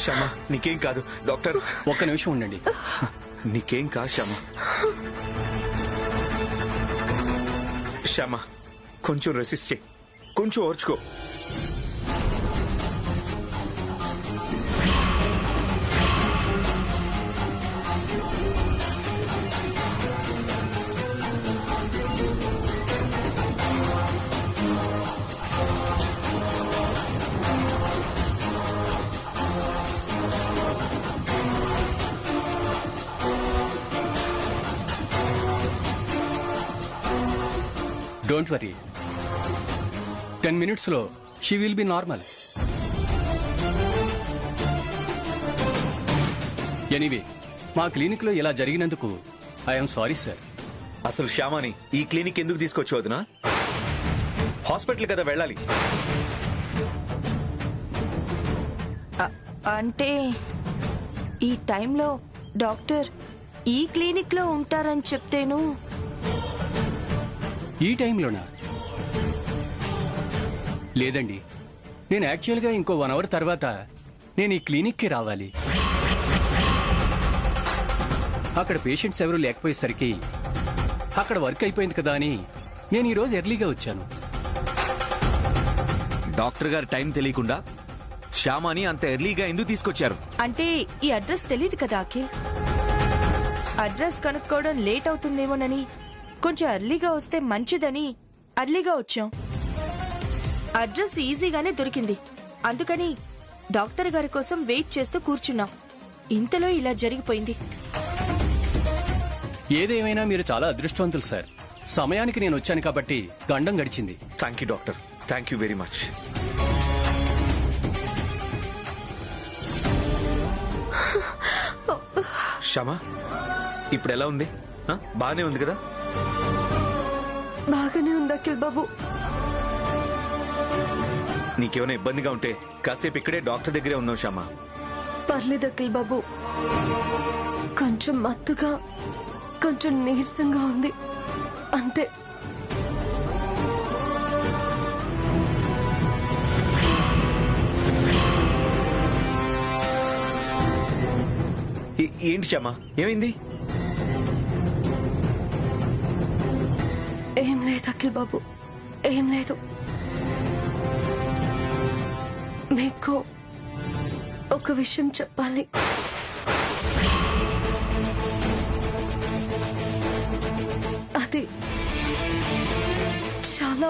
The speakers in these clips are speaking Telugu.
శ్యామ నీకేం కాదు డాక్టర్. ఒక్క నిమిషం ఉండండి. నీకేం కాదు శ్యామ. శ్యామ కొంచెం రెసిస్ట్ చేయి, కొంచెం ఓర్చుకో. డోంట్ వరీ, 10 minutes లో she will be normal. Anyway, మా క్లినిక్ లో ఇలా జరిగినందుకు ఐఎమ్ సారీ సార్. అసలు శ్యామని ఈ క్లినిక్ ఎందుకు తీసుకొచ్చి వదినా? హాస్పిటల్ కదా వెళ్ళాలి. అంటే ఈ టైంలో డాక్టర్ ఈ క్లినిక్ లో ఉంటారని చెప్తేను. ఈ టైంలోనా? లేదండి, నేను యాక్చువల్గా ఇంకో 1 hour తర్వాత నేను ఈ క్లినిక్కి రావాలి. అక్కడ పేషెంట్స్ ఎవరూ లేకపోయేసరికి అక్కడ వర్క్ అయిపోయింది కదా అని నేను ఈరోజు ఎర్లీగా వచ్చాను. డాక్టర్ గారు టైం తెలియకుండా శ్యామని అంత ఎర్లీగా ఎందుకు తీసుకొచ్చారు? అంటే ఈ అడ్రస్ తెలియదు కదా అఖిల్. అడ్రస్ కనుక్కోవడం లేట్ అవుతుందేమోనని కొంచెం అర్లీగా వస్తే మంచిదని అర్లీగా వచ్చాం. అడ్రస్ ఈజీగానే దొరికింది, అందుకని డాక్టర్ గారి కోసం వెయిట్ చేస్తూ కూర్చున్నాం. ఇంతలో ఇలా జరిగిపోయింది. ఏదేమైనా మీరు చాలా అదృష్టవంతులు సార్. సమయానికి నేను వచ్చాను కాబట్టి గండం గడిచింది. Thank you doctor, thank you very much. Shyama ఇప్పుడు ఎలా ఉంది? బానే ఉంది కదా? బాగానే ఉంది అఖిల్ బాబు. నీకేమైనా ఇబ్బందిగా ఉంటే కాసేపు ఇక్కడే డాక్టర్ దగ్గరే ఉందాం శ్యామ. పర్లేదు అఖిల్ బాబు, కొంచెం మత్తుగా కొంచెం నీరసంగా ఉంది అంతే. ఏంటి శ్యామ, ఏమైంది? ఏం లేదు అఖిల్ బాబు, ఏం లేదు. మీకు ఒక విషయం చెప్పాలి. అది చాలా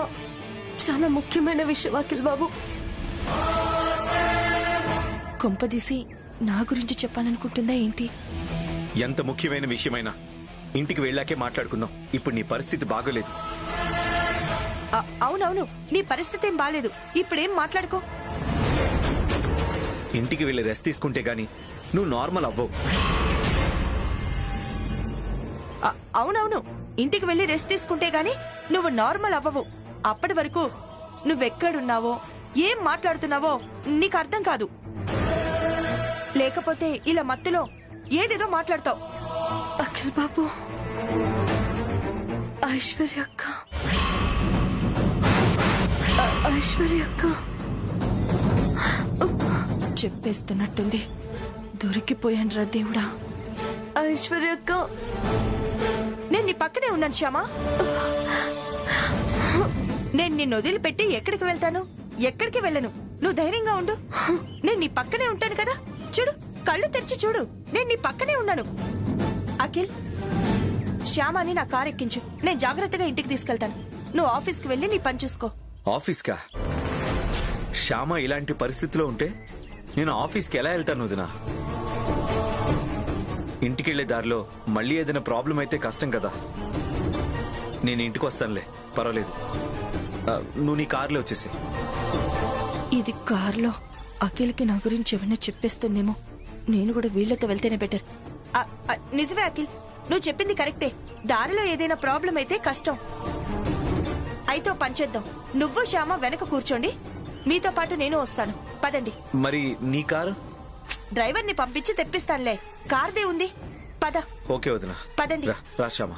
చాలా ముఖ్యమైన విషయం అఖిల్ బాబు. కొంపదీసి నా గురించి చెప్పాలనుకుంటుందా ఏంటి? ఎంత ముఖ్యమైన విషయమైనా ఇంటికి వెళ్ళాకే మాట్లాడుకుందాం. ఇప్పుడు నీ పరిస్థితి బాగోలేదు. అవునవును, నీ పరిస్థితి ఏం బాలేదు. ఇప్పుడేం మాట్లాడుకో. ఇంటికి వెళ్ళి రెస్ట్ తీసుకుంటే గాని నువ్వు నార్మల్ అవ్వవు. అవునవును, ఇంటికి వెళ్ళి రెస్ట్ తీసుకుంటే గాని నువ్వు నార్మల్ అవ్వవు. అప్పటి వరకు నువ్వెక్కడున్నావో ఏం మాట్లాడుతున్నావో నీకు అర్థం కాదు. లేకపోతే ఇలా మత్తులో ఏదేదో మాట్లాడతావు. అఖిల్ బాబు, ఐశ్వర్య అక్క, ఐశ్వర్య అక్క చెప్పేస్తున్నట్టుంది. దొరికిపోయాను రా దేవుడా. ఐశ్వర్య అక్క, నేను నీ పక్కనే ఉన్నాను శ్యామా. నేను నిన్ను వదిలిపెట్టి ఎక్కడికి వెళ్తాను? ఎక్కడికి వెళ్ళను. నువ్వు ధైర్యంగా ఉండు. నేను నీ పక్కనే ఉంటాను కదా. చూడు, కళ్ళు తెరిచి చూడు, నేను నీ పక్కనే ఉన్నాను. అఖిల్, శ్యామాని నా కారు ఎక్కించు. నేను జాగ్రత్తగా ఇంటికి తీసుకెళ్తాను. నువ్వు ఆఫీస్కి వెళ్ళి నీ పని చూసుకో. ఆఫీస్కా? శ్యామ ఇలాంటి పరిస్థితిలో ఉంటే నేను ఆఫీస్కి ఎలా వెళ్తాను వదినా? ఇంటికెళ్లే దారిలో మళ్ళీ ఏదైనా ప్రాబ్లం అయితే కష్టం కదా. నేను ఇంటికి వస్తానులే, పర్వాలేదు. నువ్వు నీ కారులో వచ్చేసి. ఇది కారులో అఖిల్కి నా గురించి ఏమన్నా చెప్పేస్తుందేమో. నేను కూడా వీళ్లతో వెళ్తేనే బెటర్. నిజమే అఖిల్, నువ్వు చెప్పింది కరెక్టే. దారిలో ఏదైనా ప్రాబ్లం అయితే కష్టం. అయితే పంచేద్దాం. నువ్వు శ్యామ వెనక కూర్చోండి, మీతో పాటు నేను వస్తాను. పదండి. మరి నీ కారు? డ్రైవర్ని పంపించి తెప్పిస్తానులే. కార్దే ఉంది, పద. ఓకే వదినా, పదండి. రా శ్యామ.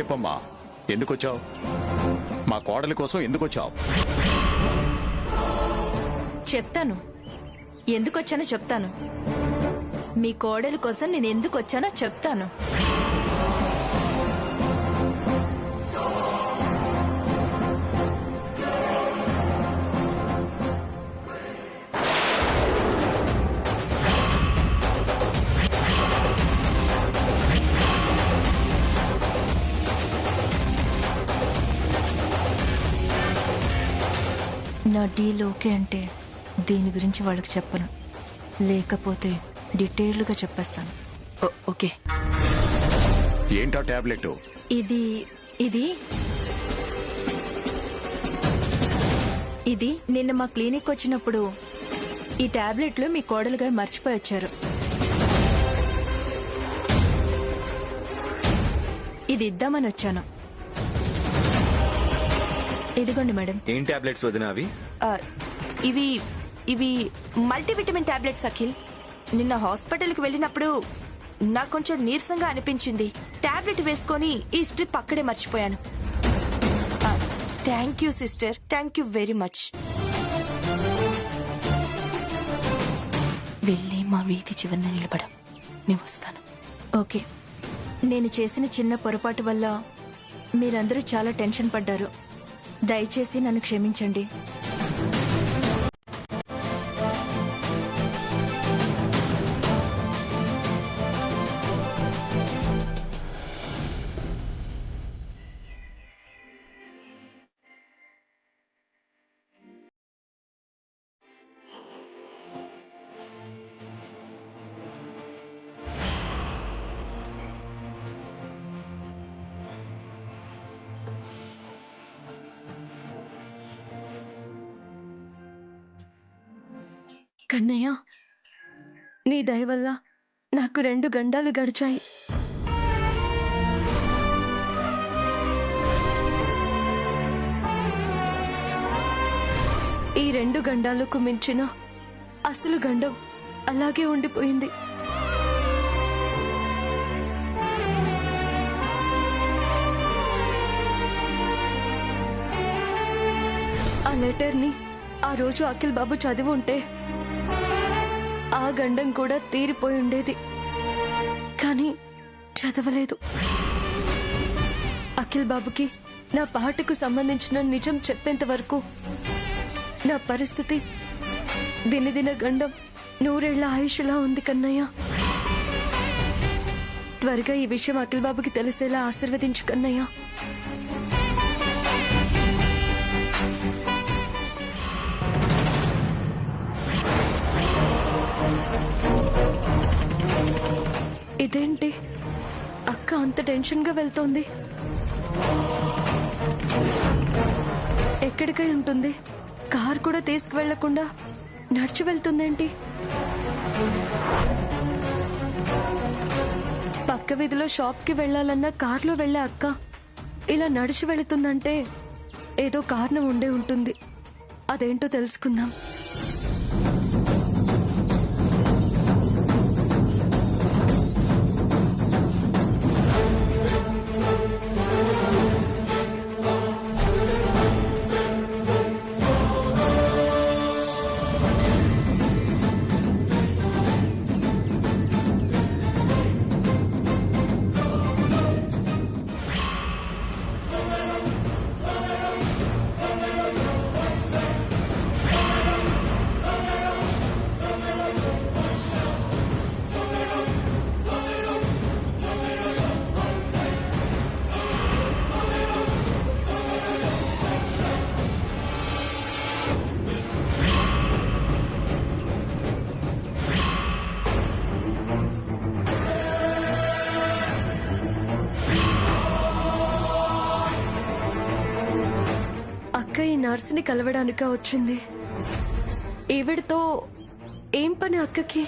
చెప్పమ్మా, ఎందుకొచ్చావు? మా కోడలి కోసం ఎందుకొచ్చావు? చెప్తాను, ఎందుకొచ్చానో చెప్తాను. మీ కోడలి కోసం నేను ఎందుకు వచ్చానో చెప్తాను. నా డీల్ ఓకే అంటే దీని గురించి వాళ్ళకి చెప్పను, లేకపోతే డీటెయిల్డ్గా చెప్పేస్తాను. ఓకే. ఏంటా టాబ్లెట్? ఇది ఇది ఇది నిన్న మా క్లినిక్ వచ్చినప్పుడు ఈ టాబ్లెట్లు మీ కోడలు గారు మర్చిపోయి వచ్చారు. ఇది ఇద్దామని వచ్చాను. ఇదిగోండి మేడం. ఏం టాబ్లెట్స్ వదినా అవి? ఇవి ఇవి మల్టీవిటమిన్ టాబ్లెట్స్ అఖిల్. నిన్న హాస్పిటల్కి వెళ్ళినప్పుడు నాకు కొంచెం నీరసంగా అనిపించింది. టాబ్లెట్ వేసుకొని ఈ స్ట్రిప్ అక్కడే మర్చిపోయాను. Thank you sister, thank you very much. వెళ్ళి మా వీధి చివరన నిలబడం, నేను వస్తాను. ఓకే. నేను చేసిన చిన్న పొరపాటు వల్ల మీరందరూ చాలా టెన్షన్ పడ్డారు. దయచేసి నన్ను క్షమించండి. కన్నయ్య, నీ దయ వల్ల నాకు 2 గండాలు గడిచాయి. ఈ 2 గండాలకు మించిన అసలు గండం అలాగే ఉండిపోయింది. ఆ లెటర్ని ఆ రోజు అఖిల్ బాబు చదివి ఉంటే ఆ గండం కూడా తీరిపోయి ఉండేది. కానీ చదవలేదు. అఖిల్ బాబుకి నా పాటకు సంబంధించిన నిజం చెప్పేంత వరకు నా పరిస్థితి దినదిన గండం 100 ఏళ్ల ఆయుష్లా ఉంది కన్నయ్య. త్వరగా ఈ విషయం అఖిల్ బాబుకి తెలిసేలా ఆశీర్వదించు కన్నయ్య. ఇదేంటి, అక్క అంత టెన్షన్ గా వెళ్తోంది? ఎక్కడికై ఉంటుంది? కార్ కూడా తీసుకువెళ్లకుండా నడిచి వెళ్తుందేంటి? పక్క వీధిలో షాప్ కి వెళ్లాలన్నా కార్లో వెళ్లే అక్క ఇలా నడిచి వెళుతుందంటే ఏదో కారణం ఉండే ఉంటుంది. అదేంటో తెలుసుకుందాం. ఈ నర్సుని కలవడానిక వచ్చింది. ఈవిడతో ఏం పని అక్కకి?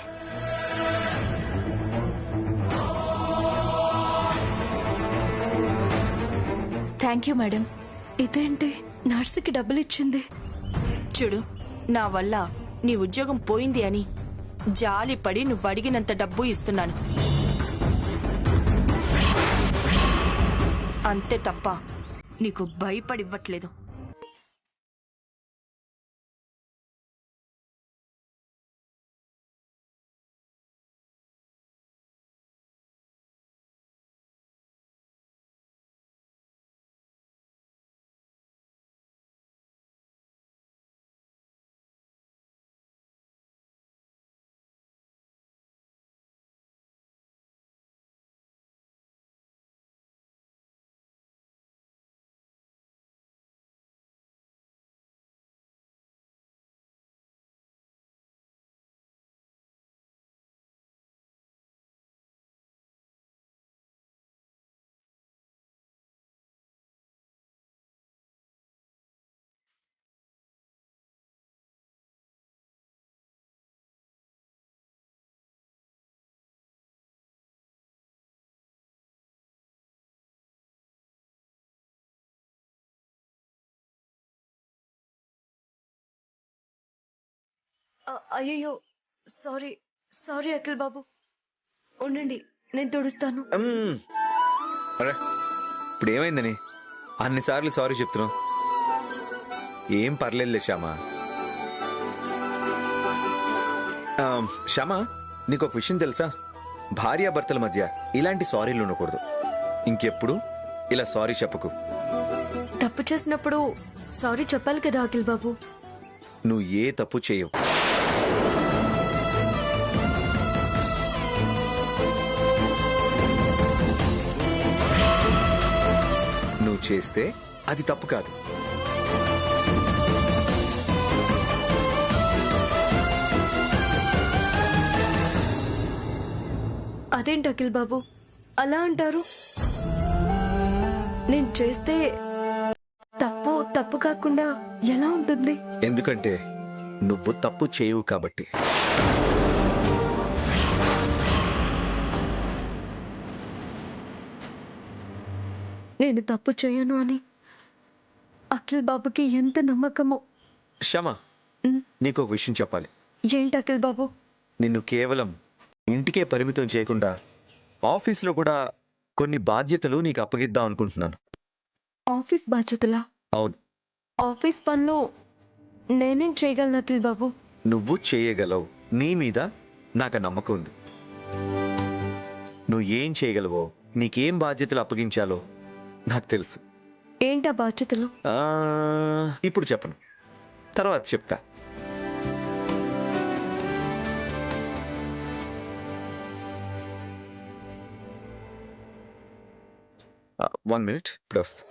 Thank you madam. ఇదేంటి, నర్సుకి డబ్బులు ఇచ్చింది? చూడు, నా వల్ల నీ ఉద్యోగం పోయింది అని జాలిపడి నువ్వు అడిగినంత డబ్బు ఇస్తున్నాను. అంతే తప్ప నీకు భయపడివ్వట్లేదు. అయ్యో సారీ సారీ అఖిల్ బాబు, ఉండండి నేను తుడుస్తాను. అరే ఇప్పుడు ఏమైందని అన్నిసార్లు సారీ చెప్తున్నావు? ఏం పర్లేదులే శ్యామా. శ్యామా, నీకు ఒక విషయం తెలుసా? భార్యాభర్తల మధ్య ఇలాంటి సారీలు ఉండకూడదు. ఇంకెప్పుడు ఇలా సారీ చెప్పకు. తప్పు చేసినప్పుడు సారీ చెప్పాలి కదా అఖిల్ బాబు. నువ్వు ఏ తప్పు చేయవు. నువ్వు చేస్తే అది తప్పు కాదు. అదేంటి అఖిల్ బాబు అలా అంటారు? నేను చేస్తే తప్పు తప్పు కాకుండా ఎలా ఉంటుంది? ఎందుకంటే నువ్వు తప్పు చేయవు కాబట్టి. నేను తప్పు చేయను అని అఖిల్ బాబుకి ఎంత నమ్మకమో. శ్యామా, నీకు ఒక విషయం చెప్పాలి. ఏంటి అఖిల్ బాబు? నిన్ను కేవలం ఇంటికే పరిమితం చేయకుండా ఆఫీస్లో కూడా కొన్ని బాధ్యతలు నీకు అప్పగిద్దాం అనుకుంటున్నాను. ఆఫీస్ బాధ్యతలా? అవును. ఆఫీస్ పనులు నేనేం చేయగలను అఖిల్ బాబు? నువ్వు చేయగలవు. నీ మీద నాకు నమ్మకం ఉంది. నువ్వు ఏం చేయగలవో, నీకేం బాధ్యతలు అప్పగించాలో నాకు తెలుసు. ఏంటా బాధ్యతలు? ఇప్పుడు చెప్పను, తర్వాత చెప్తా. 1 minute, ఇప్పుడు వస్తా.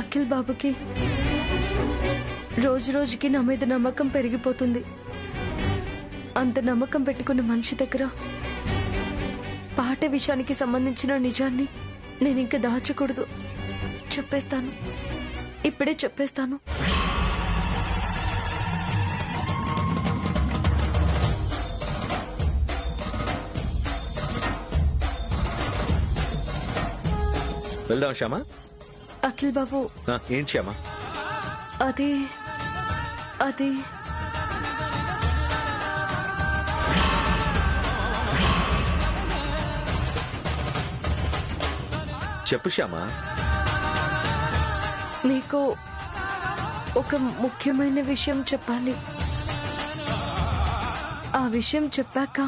అఖిల్ బాబుకి రోజు రోజుకి నా మీద నమ్మకం పెరిగిపోతుంది. అంత నమ్మకం పెట్టుకున్న మనిషి దగ్గర పాట విషయానికి సంబంధించిన నిజాన్ని నేను ఇంకా దాచకూడదు. చెప్పేస్తాను, ఇప్పుడే చెప్పేస్తాను. వెళ్దాం శ్యామా. అఖిల్ బాబు, ఏంటి శ్యామా? అది అది చెప్పు శ్యామా. మీకు ఒక ముఖ్యమైన విషయం చెప్పాలి. ఆ విషయం చెప్పాక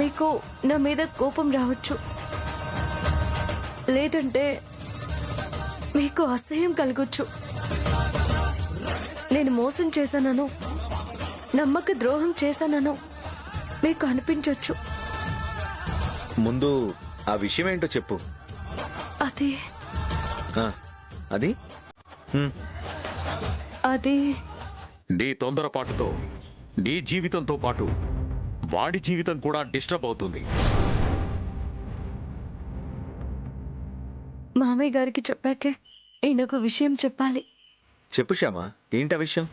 మీకు నా మీద కోపం రావచ్చు, లేదంటే మీకు అసహ్యం కలగొచ్చు. నేను మోసం చేశానను, నమ్మక ద్రోహం చేశానను మీకు అనిపించొచ్చు. ముందు ఆ విషయం ఏంటో చెప్పు. అది అది అది నీ తొందరపాటుతో నీ జీవితంతో పాటు వాడి జీవితం కూడా డిస్టర్బ్ అవుతుంది. మామయ్య గారికి చెప్పాకే ఈయనకు విషయం చెప్పాలి. చెప్పు శ్యామా, ఏంటి ఆ విషయం?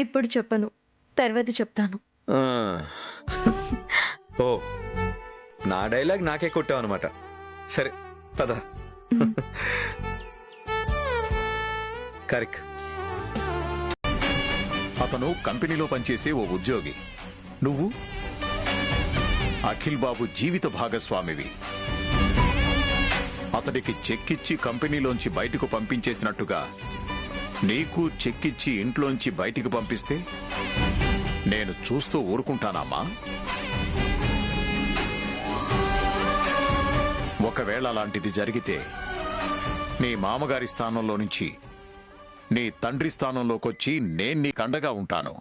ఇప్పుడు చెప్పను, తర్వాత చెప్తాను. ఓ, నా డైలాగ్ నాకే కొట్టావు అనమాట. సరే పద. కరెక్ట్. అతను కంపెనీలో పనిచేసే ఓ ఉద్యోగి. నువ్వు అఖిల్ బాబు జీవిత భాగస్వామివి. అతడికి చెక్కిచ్చి కంపెనీలోంచి బయటకు పంపించేసినట్టుగా నీకు చెక్కిచ్చి ఇంట్లోంచి బయటికి పంపిస్తే నేను చూస్తూ ఊరుకుంటానమ్మా? ఒకవేళ అలాంటిది జరిగితే నీ మామగారి స్థానంలో నుంచి నీ తండ్రి స్థానంలోకొచ్చి నేను నీకు అండగా ఉంటాను.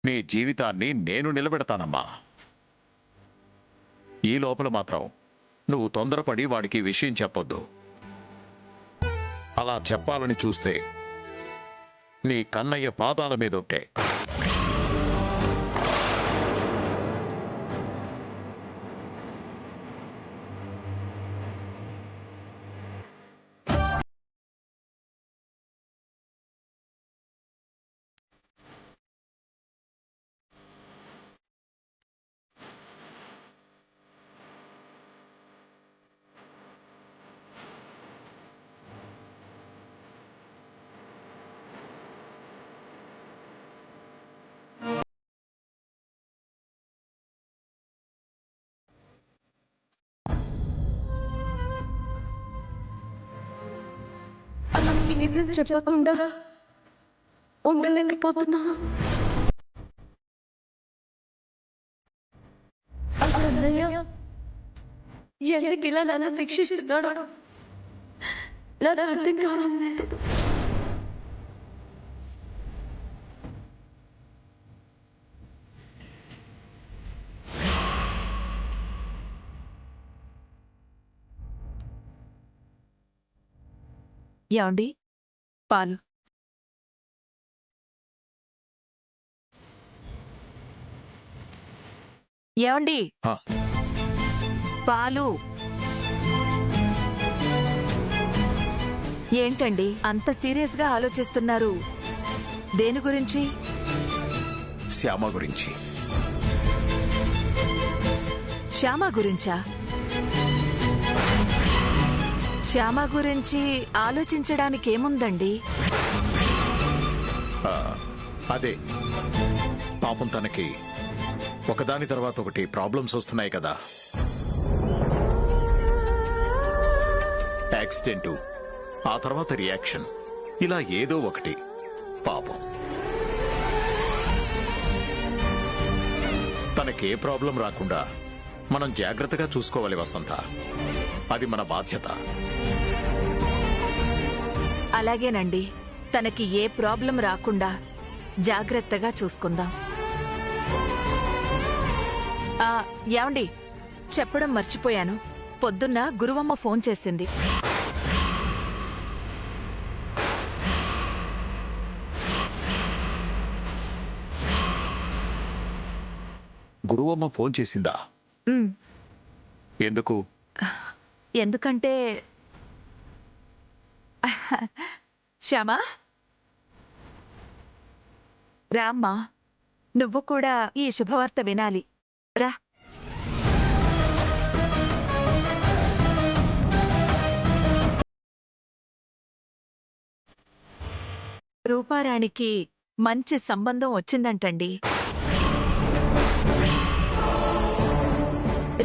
నీ జీవితాన్ని నేను నిలబెడతానమ్మా. ఈ లోపల మాత్రం నువ్వు తొందరపడి వాడికి విషయం చెప్పొద్దు. అలా చెప్పాలని చూస్తే నీ కన్నయ్య పాదాల మీద ఉంటే నిజం చెప్పకుండా ఉండలేకపోతున్నా. అన్నయ్య ఎందుకు ఇలా నన్ను శిక్షిస్తున్నాడు? నాకు అర్థం కావడం లేదు. యాండి పాలు. ఏమండి ఆ. పాలు. ఏంటండి అంత సీరియస్ గా ఆలోచిస్తున్నారు? దేని గురించి? శ్యామ గురించి. శ్యామ గురించా? శ్యామ గురించి ఆలోచించడానికి ఏముందండి? అదే పాపం తనకి ఒకదాని తర్వాత ఒకటి ప్రాబ్లమ్స్ వస్తున్నాయి కదా. యాక్సిడెంటు, ఆ తర్వాత రియాక్షన్, ఇలా ఏదో ఒకటి. పాపం తనకే ప్రాబ్లం రాకుండా మనం జాగ్రత్తగా చూసుకోవాలి వసంత. అది మన బాధ్యత. అలాగేనండి, తనకి ఏ ప్రాబ్లం రాకుండా జాగ్రత్తగా చూసుకుందాం. యాండి చెప్పడం మర్చిపోయాను, పొద్దున్న గురువమ్మ ఫోన్ చేసింది. గురువమ్మ ఫోన్ చేసిందా? ఎందుకు? ఎందుకంటే శ్యామా, రామ్మా, నువ్వు కూడా ఈ శుభవార్త వినాలి. రా. రూపారాణికి మంచి సంబంధం వచ్చిందంటండి.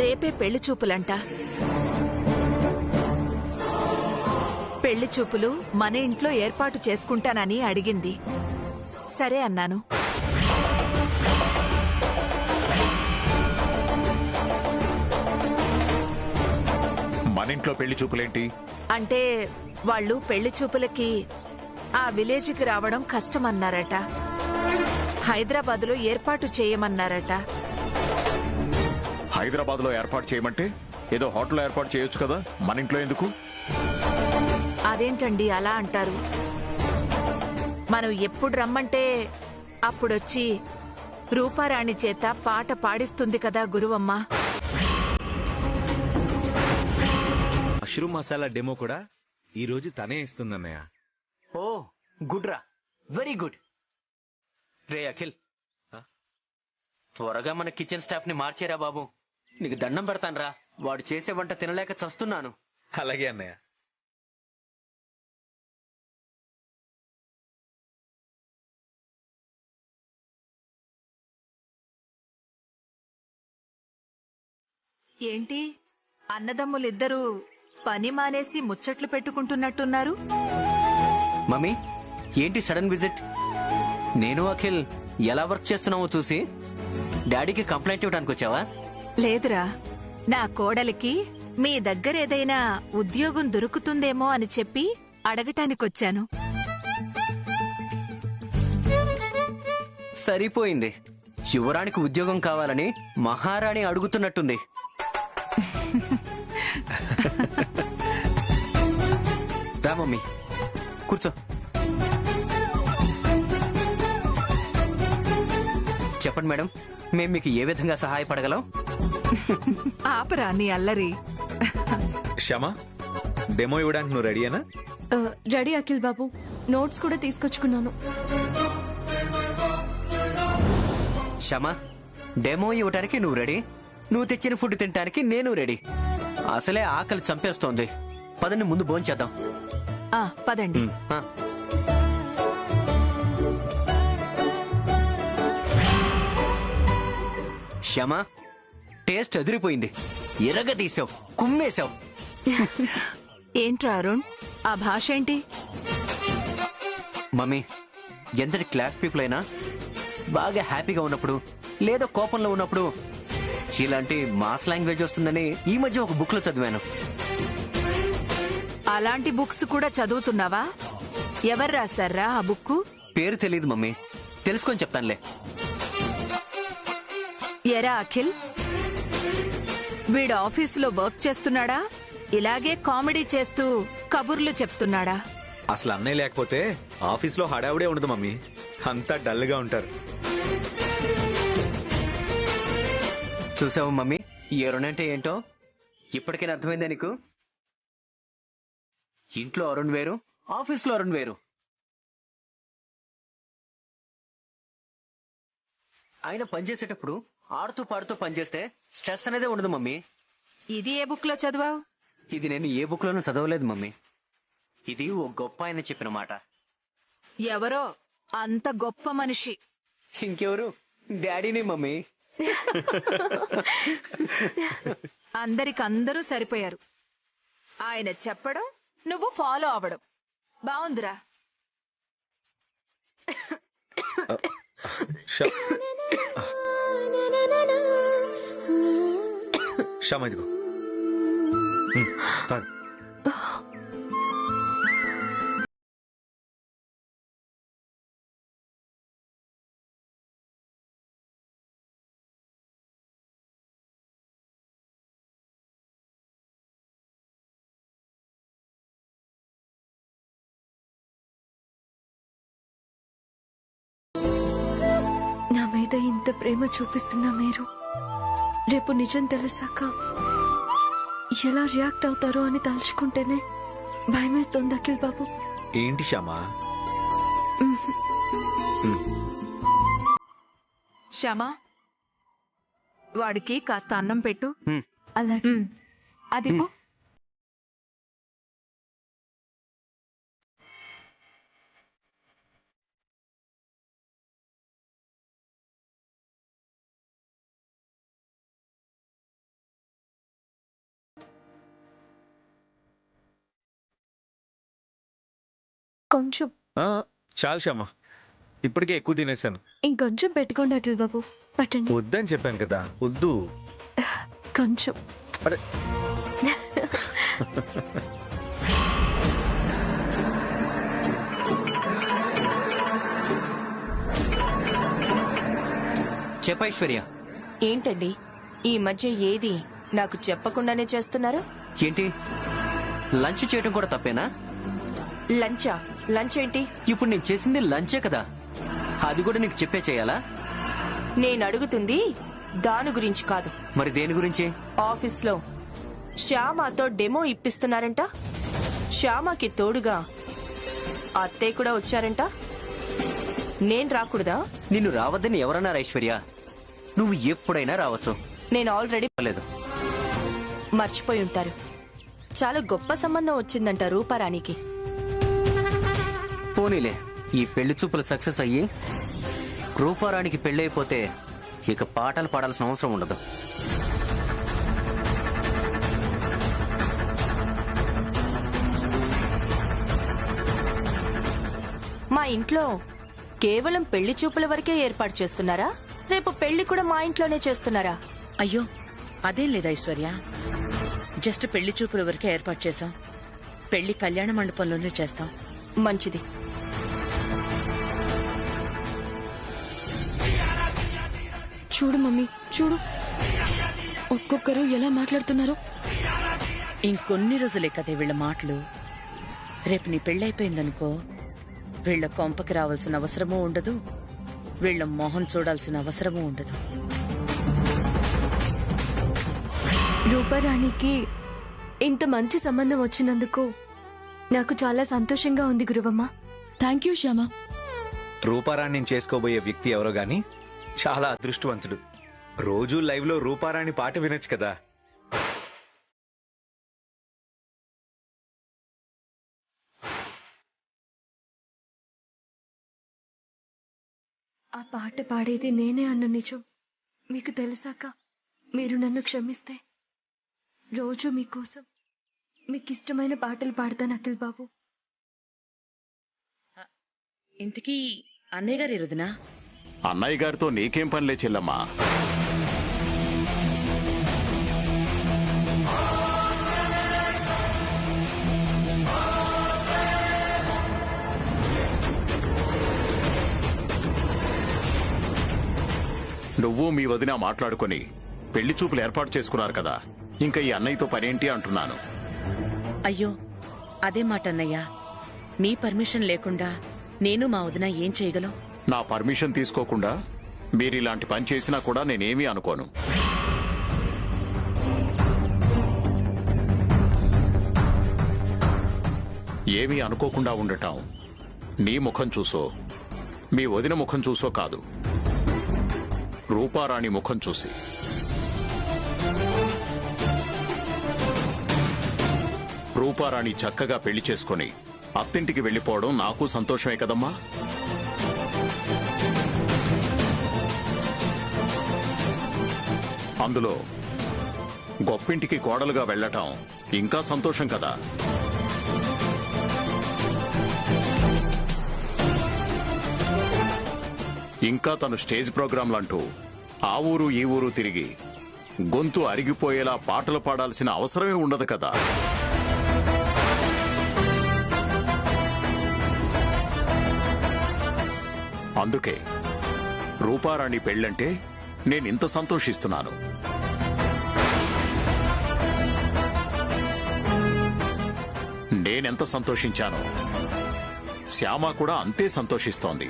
రేపే పెళ్లి చూపులంట. పెళ్లి చూపులు మన ఇంట్లో ఏర్పాటు చేసుకుంటానని అడిగింది. సరే అన్నాను. మన ఇంట్లో పెళ్లి చూపులేంటి? అంటే వాళ్ళు పెళ్లి చూపులకి ఆ విలేజ్కి రావడం కష్టమన్నారట. హైదరాబాద్లో ఏర్పాటు చేయమన్నారట. హైదరాబాద్లో ఏర్పాటు చేయమంటే ఏదో హోటల్లో ఏర్పాటు చేయొచ్చు కదా, మన ఇంట్లో ఎందుకు? అదేంటండి అలా అంటారు? మనం ఎప్పుడు రమ్మంటే అప్పుడొచ్చి రూపారాణి చేత పాట పాడిస్తుంది కదా గురువమ్మ. మష్రూమ్ మసాలా డెమో కూడా ఈ రోజు తనే ఇస్తుందన్నయ్య. ఓ గుడ్ రా, వెరీ గుడ్. రే అఖిల్, త్వరగా మన కిచెన్ స్టాఫ్ ని మార్చేరా బాబు. నీకు దండం పెడతానురా, వాడు చేసే వంట తినలేక చస్తున్నాను. అలాగే అన్నయ్య. ఏంటి అన్నదమ్ములిద్దరూ పని మానేసి ముచ్చట్లు పెట్టుకుంటున్నట్టున్నారు? మమ్మీ, ఏంటి సడన్ విజిట్? నేను అఖిల్ ఎలా వర్క్ చేస్తున్నావో చూసి డాడీకి కంప్లైంట్ ఇవ్వడానికి వచ్చావా? లేదురా, నా కోడలికి మీ దగ్గరేదైనా ఉద్యోగం దొరుకుతుందేమో అని చెప్పి అడగటానికొచ్చాను. సరిపోయింది, యువరానికి ఉద్యోగం కావాలని మహారాణి అడుగుతున్నట్టుంది. రా మమ్మీ, కూర్చో. చెప్పండి మేడం, మేము మీకు ఏ విధంగా సహాయపడగలం? ఆపరా నీ అల్లరి. శ్యామ, డెమో ఇవ్వడానికి నువ్వు రెడీయేనా? రెడీ అఖిల్ బాబు, నోట్స్ కూడా తీసుకొచ్చుకున్నాను. క్షమా, డెమో ఇవ్వటానికి నువ్వు రెడీ, నువ్వు తెచ్చిన ఫుడ్ తినటానికి నేను రెడీ. అసలే ఆకలి చంపేస్తోంది. పదండి ముందు భోంచేద్దాం. పదండి. క్షమా, టేస్ట్ అదిరిపోయింది. ఎర్రగా తీసావు, కుమ్మేశావు. ఏంట్రా అరుణ్, ఆ భాష ఏంటి? మమ్మీ, ఎంతటి క్లాస్ పీపుల్ అయినా బాగా హ్యాపీగా ఉన్నప్పుడు లేదా కోపంలో ఉన్నప్పుడు ఇలాంటి మాస్ లాంగ్వేజ్ వస్తుందని ఈ మధ్య ఒక బుక్ లో చదివాను. అలాంటి బుక్స్ కూడా చదువుతున్నావా? ఎవరు రాశారా ఆ బుక్కు? పేరు తెలియదు మమ్మీ, తెలుసుకొని చెప్తానులే. ఎరా అఖిల్, వీడు ఆఫీసులో వర్క్ చేస్తున్నాడా, ఇలాగే కామెడీ చేస్తూ కబుర్లు చెప్తున్నాడా? అసలు అన్నయ్య లేకపోతే ఆఫీస్లో హడావుడే ఉండదు మమ్మీ, అంతా డల్గా ఉంటారు. చూసావు మమ్మీ, ఈ అరుణ్ అంటే ఏంటో ఇప్పటికైనా అర్థమైందా నీకు? ఇంట్లో అరుణ్ వేరు, ఆఫీస్లో అరుణ్ వేరు. ఆయన పనిచేసేటప్పుడు ఆడుతూ పాడుతూ పనిచేస్తే స్ట్రెస్ అనేదే ఉండదు మమ్మీ. ఇది ఏ బుక్ లో చదివావు? ఇది నేను ఏ బుక్ లోనూ చదవలేదు మమ్మీ, ఇది ఓ గొప్ప ఆయన చెప్పిన మాట. ఎవరో అంత గొప్ప మనిషి? ఇంకెవరు, డాడీని మమ్మీ. అందరికందరూ సరిపోయారు. ఆయన చెప్పడం, నువ్వు ఫాలో అవ్వడం బావుందిరా. శ్యామ, ఇదిగో తాగు. నా మీద ఇంత ప్రేమ చూపిస్తున్నా మీరు రేపు నిజం తెలిసాక ఎలా రియాక్ట్ అవుతారో అని తలుచుకుంటేనే భయమేస్తోంది అఖిల్ బాబు. ఏంటి శ్యామా? శ్యామా, వాడికి కాస్త అన్నం పెట్టు. అలాగే. అది కొంచెం చాలు శ్యామ, ఇప్పటికే ఎక్కువ తినేసాను. ఇంకొంచెం పెట్టుకోండి అఖిల్ బాబు, పట్టండి. వద్దని చెప్పాను కదా, వద్దు. కొంచెం. అరే చెప్పైశ్వర్య, ఏంటండి ఈ మధ్య ఏది నాకు చెప్పకుండానే చేస్తున్నారు? ఏంటి లంచ్ చేయడం కూడా తప్పేనా? లంచా? లంచ్ ఏంటి? ఇప్పుడు నేను చేసింది లంచే కదా, అది కూడా నీకు చెప్పే చేయాలా? నేను అడుగుతుంది దాని గురించి కాదు. మరి దేని గురించి? ఆఫీస్లో శ్యామతో డెమో ఇప్పిస్తున్నారంట. శ్యామకి తోడుగా అత్తయ్య కూడా వచ్చారంట. నేను రాకూడదా? నిన్ను రావద్దని ఎవరన్నారు ఐశ్వర్య? నువ్వు ఎప్పుడైనా రావచ్చు. నేను ఆల్రెడీ లేదు, మర్చిపోయి ఉంటారు. చాలా గొప్ప సంబంధం వచ్చిందంట రూపారాణికి. పోనీలే, ఈ పెళ్లి చూపులు సక్సెస్ అయ్యి రూపారానికి పెళ్ళైపోతే ఇక పాటలు పాడాల్సిన అవసరం ఉండదు. మా ఇంట్లో కేవలం పెళ్లి చూపుల వరకే ఏర్పాటు చేస్తున్నారా? రేపు పెళ్లి కూడా మా ఇంట్లోనే చేస్తున్నారా? అయ్యో అదేం లేదు ఐశ్వర్య, జస్ట్ పెళ్లి చూపుల వరకే ఏర్పాటు చేశాం. పెళ్లి కళ్యాణ మండపంలోనే చేస్తాం. మంచిది. చూడు మమ్మీ, చూడు ఒక్కొక్కరు ఎలా మాట్లాడుతున్నారు. ఇంకొన్ని రోజులే కదే వీళ్ళ మాటలు. రేపు నీ పెళ్ళైపోయిందనుకో, వీళ్ళ కొంపకి రావాల్సిన అవసరమూ ఉండదు, వీళ్ళ మొహం చూడాల్సిన అవసరమూ ఉండదు. రూపారాణికి ఇంత మంచి సంబంధం వచ్చినందుకు నాకు చాలా సంతోషంగా ఉంది గురువమ్మ. Thank you Shyama. రూపారాణి చేసుకోబోయే వ్యక్తి ఎవరో గాని చాలా అదృష్టవంతుడు. రోజూ లైవ్ లో రూపారాణి పాట వినొచ్చు కదా. ఆ పాట పాడేది నేనే అన్న నిజం మీకు తెలిసాక మీరు నన్ను క్షమిస్తే రోజు మీకోసం మీకు ఇష్టమైన పాటలు పాడతాను అఖిల్ బాబు. ఇంతకీ అన్నయ్య గారి రుదినా? అన్నయ్య గారితో నీకేం పనిలే చెల్లమ్మా. నువ్వు మీ వదిన మాట్లాడుకొని పెళ్లి చూపులు ఏర్పాటు చేసుకున్నారు కదా, ఇంకా ఈ అన్నయ్యతో పనేంటి అంటున్నాను. అయ్యో అదే మాట అన్నయ్య, మీ పర్మిషన్ లేకుండా నేను మా వదిన ఏం చేయగలం? నా పర్మిషన్ తీసుకోకుండా మీరిలాంటి పని చేసినా కూడా నేనేమీ అనుకోను. ఏమీ అనుకోకుండా ఉండటం నీ ముఖం చూసో మీ వదిన ముఖం చూసో కాదు, రూపారాణి ముఖం చూసి. రూపారాణి చక్కగా పెళ్లి చేసుకుని అత్తింటికి వెళ్లిపోవడం నాకు సంతోషమే కదమ్మా. అందులో గొప్పింటికి కోడలుగా వెళ్లటం ఇంకా సంతోషం కదా. ఇంకా తను స్టేజ్ ప్రోగ్రాంలంటూ ఆ ఊరు ఈ ఊరు తిరిగి గొంతు అరిగిపోయేలా పాటలు పాడాల్సిన అవసరమే ఉండదు కదా. అందుకే రూపారాణి పెళ్ళంటే నేనింత సంతోషిస్తున్నాను. నేనెంత సంతోషించానో శ్యామ కూడా అంతే సంతోషిస్తోంది.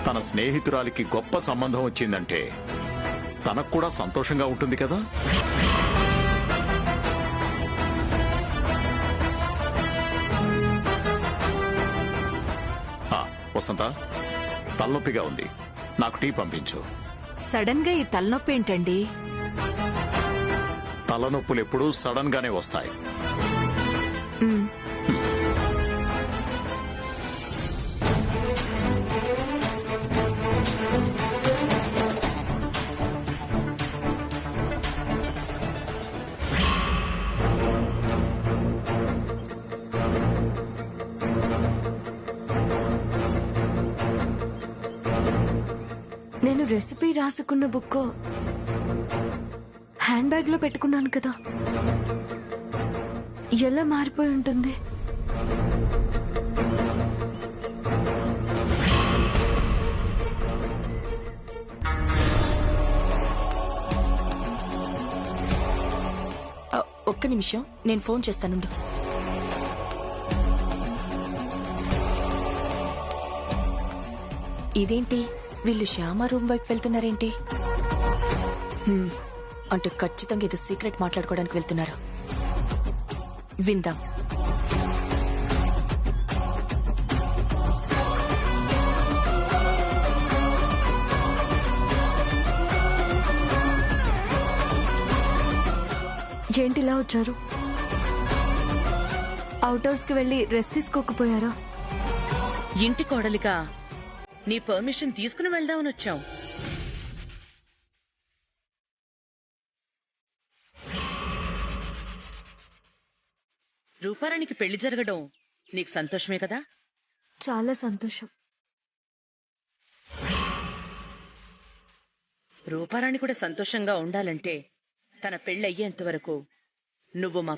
తన స్నేహితురాలికి గొప్ప సంబంధం వచ్చిందంటే తనకు కూడా సంతోషంగా ఉంటుంది కదా. వసంత, తలనొప్పిగా ఉంది, నాకు టీ పంపించు. సడన్ గా ఈ తలనొప్పి ఏంటండి? తలనొప్పులు ఎప్పుడూ సడన్ గానే వస్తాయి. నేను రెసిపీ రాసుకున్న బుక్ హ్యాండ్ బ్యాగ్ లో పెట్టుకున్నాను కదా, ఎలా మారిపోయి ఉంటుంది? ఒక్క నిమిషం, నేను ఫోన్ చేస్తానుండు. ఇదేంటి వీళ్ళు శ్యామ రూమ్ వైపు వెళ్తున్నారేంటి? అంటే ఖచ్చితంగా ఏదో సీక్రెట్ మాట్లాడుకోవడానికి వెళ్తున్నారు. విందాం. ఏంటి ఇలా వచ్చారు? అవుట్ హౌస్ కి వెళ్ళి రెస్ట్ తీసుకోకపోయారా? ఇంటి కోడలిగా నీ పర్మిషన్ తీసుకుని వెళ్దామని వచ్చాం. రూపారానికి పెళ్లి జరగడం నీకు సంతోషమే కదా? చాలా సంతోషం. రూపారాణి కూడా సంతోషంగా ఉండాలంటే తన పెళ్లి అయ్యేంత వరకు నువ్వు మా